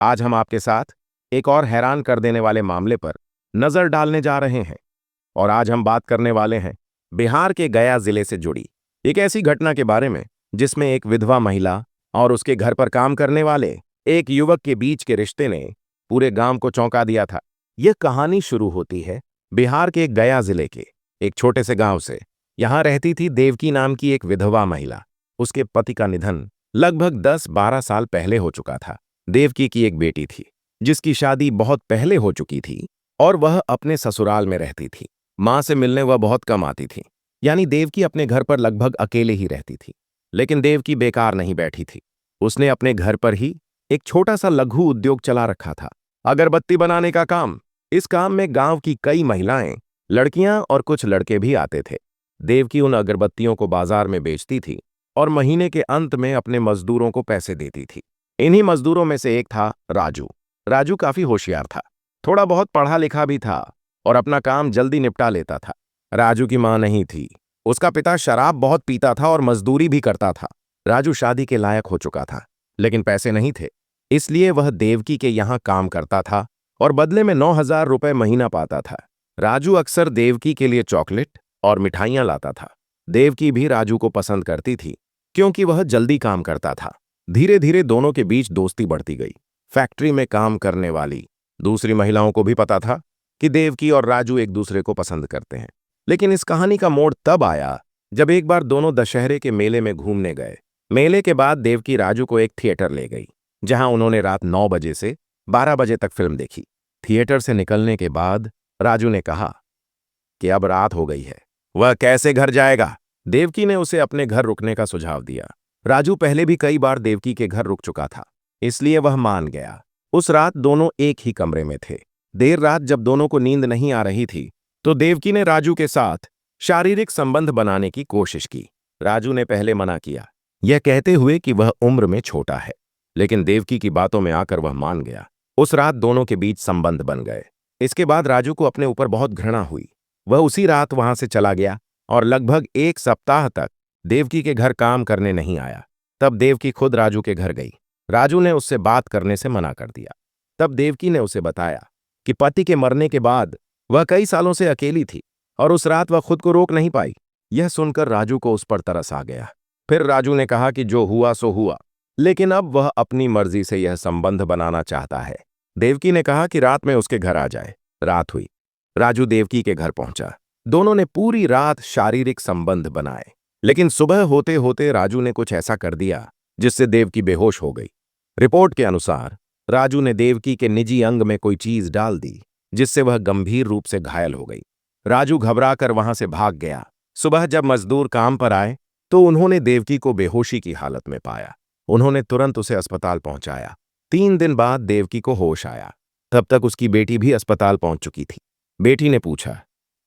आज हम आपके साथ एक और हैरान कर देने वाले मामले पर नजर डालने जा रहे हैं। और आज हम बात करने वाले हैं बिहार के गया जिले से जुड़ी एक ऐसी घटना के बारे में जिसमें एक विधवा महिला और उसके घर पर काम करने वाले एक युवक के बीच के रिश्ते ने पूरे गांव को चौंका दिया था। यह कहानी शुरू होती है बिहार के गया जिले के एक छोटे से गांव से। यहां रहती थी देवकी नाम की एक विधवा महिला। उसके पति का निधन लगभग 10-12 साल पहले हो चुका था। देवकी की एक बेटी थी जिसकी शादी बहुत पहले हो चुकी थी और वह अपने ससुराल में रहती थी। मां से मिलने वह बहुत कम आती थी, यानी देवकी अपने घर पर लगभग अकेले ही रहती थी। लेकिन देवकी बेकार नहीं बैठी थी। उसने अपने घर पर ही एक छोटा सा लघु उद्योग चला रखा था, अगरबत्ती बनाने का काम। इस काम में गांव की कई महिलाएं, लड़कियां और कुछ लड़के भी आते थे। देवकी उन अगरबत्तियों को बाजार में बेचती थी और महीने के अंत में अपने मजदूरों को पैसे देती थी। इन्हीं मजदूरों में से एक था राजू। राजू काफी होशियार था, थोड़ा बहुत पढ़ा लिखा भी था और अपना काम जल्दी निपटा लेता था। राजू की मां नहीं थी। उसका पिता शराब बहुत पीता था और मजदूरी भी करता था। राजू शादी के लायक हो चुका था, लेकिन पैसे नहीं थे। इसलिए वह देवकी के यहां काम करता था और बदले में 9,000 रुपए महीना पाता था। राजू अक्सर देवकी के लिए चॉकलेट और मिठाइयां लाता था। देवकी भी राजू को पसंद करती थी क्योंकि वह जल्दी काम करता था। धीरे धीरे दोनों के बीच दोस्ती बढ़ती गई। फैक्ट्री में काम करने वाली दूसरी महिलाओं को भी पता था कि देवकी और राजू एक दूसरे को पसंद करते हैं। लेकिन इस कहानी का मोड़ तब आया जब एक बार दोनों दशहरे के मेले में घूमने गए। मेले के बाद देवकी राजू को एक थिएटर ले गई, जहां उन्होंने रात 9 बजे से 12 बजे तक फिल्म देखी। थिएटर से निकलने के बाद राजू ने कहा कि अब रात हो गई है, वह कैसे घर जाएगा। देवकी ने उसे अपने घर रुकने का सुझाव दिया। राजू पहले भी कई बार देवकी के घर रुक चुका था, इसलिए वह मान गया। उस रात दोनों एक ही कमरे में थे। देर रात जब दोनों को नींद नहीं आ रही थी तो देवकी ने राजू के साथ शारीरिक संबंध बनाने की कोशिश की। राजू ने पहले मना किया, यह कहते हुए कि वह उम्र में छोटा है, लेकिन देवकी की बातों में आकर वह मान गया। उस रात दोनों के बीच संबंध बन गए। इसके बाद राजू को अपने ऊपर बहुत घृणा हुई। वह उसी रात वहां से चला गया और लगभग 1 सप्ताह तक देवकी के घर काम करने नहीं आया। तब देवकी खुद राजू के घर गई। राजू ने उससे बात करने से मना कर दिया। तब देवकी ने उसे बताया कि पति के मरने के बाद वह कई सालों से अकेली थी और उस रात वह खुद को रोक नहीं पाई। यह सुनकर राजू को उस पर तरस आ गया। फिर राजू ने कहा कि जो हुआ सो हुआ, लेकिन अब वह अपनी मर्जी से यह संबंध बनाना चाहता है। देवकी ने कहा कि रात में उसके घर आ जाए। रात हुई। राजू देवकी के घर पहुंचा। दोनों ने पूरी रात शारीरिक संबंध बनाए, लेकिन सुबह होते होते राजू ने कुछ ऐसा कर दिया जिससे देवकी बेहोश हो गई। रिपोर्ट के अनुसार राजू ने देवकी के निजी अंग में कोई चीज डाल दी, जिससे वह गंभीर रूप से घायल हो गई। राजू घबराकर वहां से भाग गया। सुबह जब मजदूर काम पर आए तो उन्होंने देवकी को बेहोशी की हालत में पाया। उन्होंने तुरंत उसे अस्पताल पहुंचाया। 3 दिन बाद देवकी को होश आया। तब तक उसकी बेटी भी अस्पताल पहुंच चुकी थी। बेटी ने पूछा,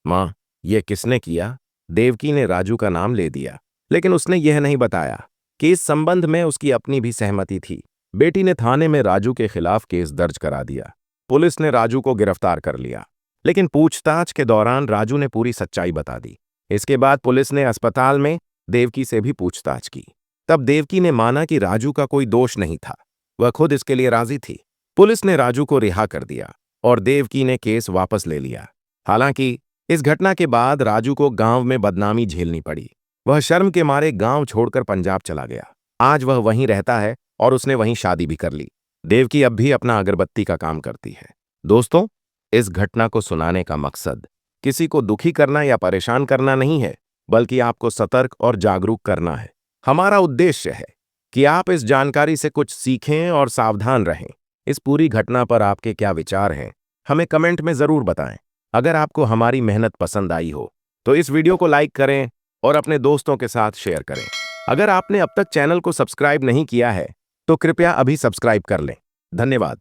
मां, यह किसने किया? देवकी ने राजू का नाम ले दिया, लेकिन उसने यह नहीं बताया कि इस संबंध में उसकी अपनी भी सहमति थी। बेटी ने थाने में राजू के खिलाफ केस दर्ज करा दिया। पुलिस ने राजू को गिरफ्तार कर लिया, लेकिन पूछताछ के दौरान राजू ने पूरी सच्चाई बता दी। इसके बाद पुलिस ने अस्पताल में देवकी से भी पूछताछ की। तब देवकी ने माना कि राजू का कोई दोष नहीं था। वह खुद इसके लिए राजी थी। पुलिस ने राजू को रिहा कर दिया और देवकी ने केस वापस ले लिया। हालांकि इस घटना के बाद राजू को गांव में बदनामी झेलनी पड़ी। वह शर्म के मारे गांव छोड़कर पंजाब चला गया। आज वह वहीं रहता है और उसने वहीं शादी भी कर ली। देवकी अब भी अपना अगरबत्ती का काम करती है। दोस्तों, इस घटना को सुनाने का मकसद किसी को दुखी करना या परेशान करना नहीं है, बल्कि आपको सतर्क और जागरूक करना है। हमारा उद्देश्य है कि आप इस जानकारी से कुछ सीखें और सावधान रहें। इस पूरी घटना पर आपके क्या विचार हैं, हमें कमेंट में जरूर बताएं। अगर आपको हमारी मेहनत पसंद आई हो तो इस वीडियो को लाइक करें और अपने दोस्तों के साथ शेयर करें। अगर आपने अब तक चैनल को सब्सक्राइब नहीं किया है तो कृपया अभी सब्सक्राइब कर लें। धन्यवाद।